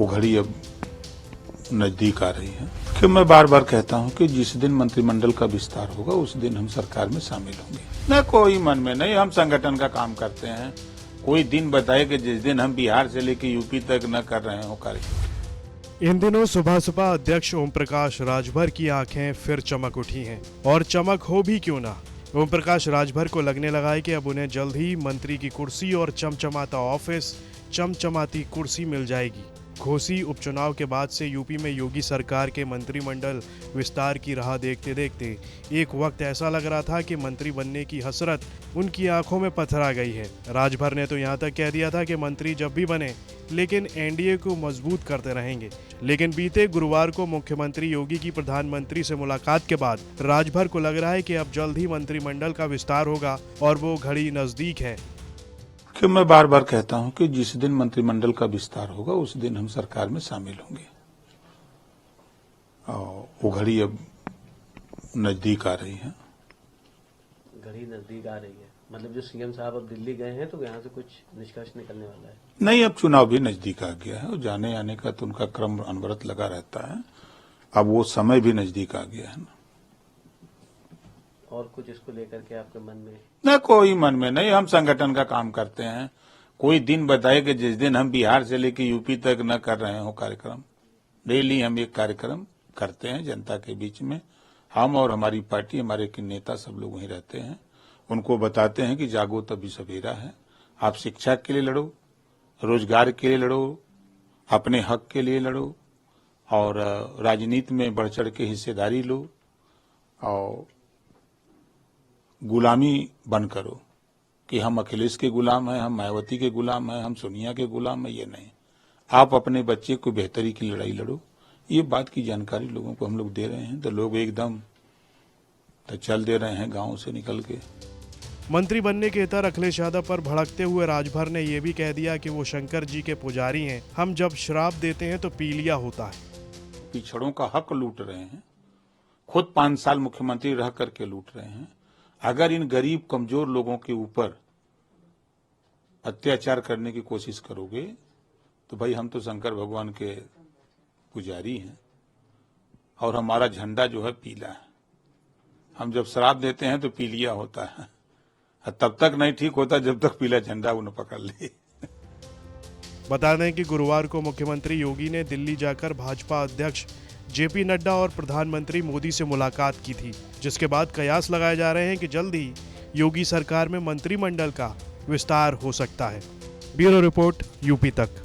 वो घड़ी अब नजदीक आ रही है कि मैं बार बार कहता हूं कि जिस दिन मंत्रिमंडल का विस्तार होगा उस दिन हम सरकार में शामिल होंगे। न कोई मन में नहीं, हम संगठन का काम करते हैं। कोई दिन बताए कि जिस दिन हम बिहार से लेकर यूपी तक न कर रहे हो कार्य। इन दिनों सुबह सुबह अध्यक्ष ओम प्रकाश राजभर की आंखें फिर चमक उठी हैं, और चमक हो भी क्यों ना। ओम प्रकाश राजभर को लगने लगा है कि अब उन्हें जल्द ही मंत्री की कुर्सी और चमचमाता ऑफिस, चमचमाती कुर्सी मिल जाएगी। घोसी उपचुनाव के बाद से यूपी में योगी सरकार के मंत्रिमंडल विस्तार की राह देखते देखते एक वक्त ऐसा लग रहा था कि मंत्री बनने की हसरत उनकी आंखों में पथरा गई है। राजभर ने तो यहाँ तक कह दिया था कि मंत्री जब भी बने लेकिन एनडीए को मजबूत करते रहेंगे। लेकिन बीते गुरुवार को मुख्यमंत्री योगी की प्रधानमंत्री से मुलाकात के बाद राजभर को लग रहा है कि अब जल्द ही मंत्रिमंडल का विस्तार होगा और वो घड़ी नजदीक है। कि मैं बार बार कहता हूं कि जिस दिन मंत्रिमंडल का विस्तार होगा उस दिन हम सरकार में शामिल होंगे। और वो घड़ी अब नजदीक आ रही है। घड़ी नजदीक आ रही है मतलब जो सीएम साहब अब दिल्ली गए हैं तो यहाँ से कुछ निष्कर्ष निकलने वाला है? नहीं, अब चुनाव भी नजदीक आ गया है और जाने आने का तो उनका क्रम अनवरत लगा रहता है। अब वो समय भी नजदीक आ गया है ना। और कुछ इसको लेकर के आपके मन में? न कोई मन में नहीं, हम संगठन का काम करते हैं। कोई दिन बताए कि जिस दिन हम बिहार से लेकर यूपी तक न कर रहे हो कार्यक्रम। डेली हम एक कार्यक्रम करते हैं जनता के बीच में। हम और हमारी पार्टी, हमारे नेता सब लोग वहीं रहते हैं। उनको बताते हैं कि जागो तभी सवेरा है। आप शिक्षा के लिए लड़ो, रोजगार के लिए लड़ो, अपने हक के लिए लड़ो और राजनीति में बढ़ चढ़ के हिस्सेदारी लो और गुलामी बंद करो कि हम अखिलेश के गुलाम हैं, हम मायावती के गुलाम हैं, हम सोनिया के गुलाम हैं। ये नहीं, आप अपने बच्चे को बेहतरी की लड़ाई लड़ो। ये बात की जानकारी लोगों को हम लोग दे रहे हैं तो लोग एकदम तो चल दे रहे हैं गांव से निकल के। मंत्री बनने के इतर अखिलेश यादव पर भड़कते हुए राजभर ने यह भी कह दिया कि वो शंकर जी के पुजारी हैं। हम जब श्राप देते हैं तो पी लिया होता है। पिछड़ों का हक लूट रहे हैं, खुद 5 साल मुख्यमंत्री रह करके लूट रहे हैं। अगर इन गरीब कमजोर लोगों के ऊपर अत्याचार करने की कोशिश करोगे तो भाई हम तो शंकर भगवान के पुजारी हैं और हमारा झंडा जो है पीला है। हम जब श्राप देते हैं तो पीलिया होता है, तब तक नहीं ठीक होता जब तक पीला झंडा उन्हें पकड़ ले। बता दें कि गुरुवार को मुख्यमंत्री योगी ने दिल्ली जाकर भाजपा अध्यक्ष जेपी नड्डा और प्रधानमंत्री मोदी से मुलाकात की थी, जिसके बाद कयास लगाए जा रहे हैं कि जल्द ही योगी सरकार में मंत्रिमंडल का विस्तार हो सकता है। ब्यूरो रिपोर्ट, यूपी तक।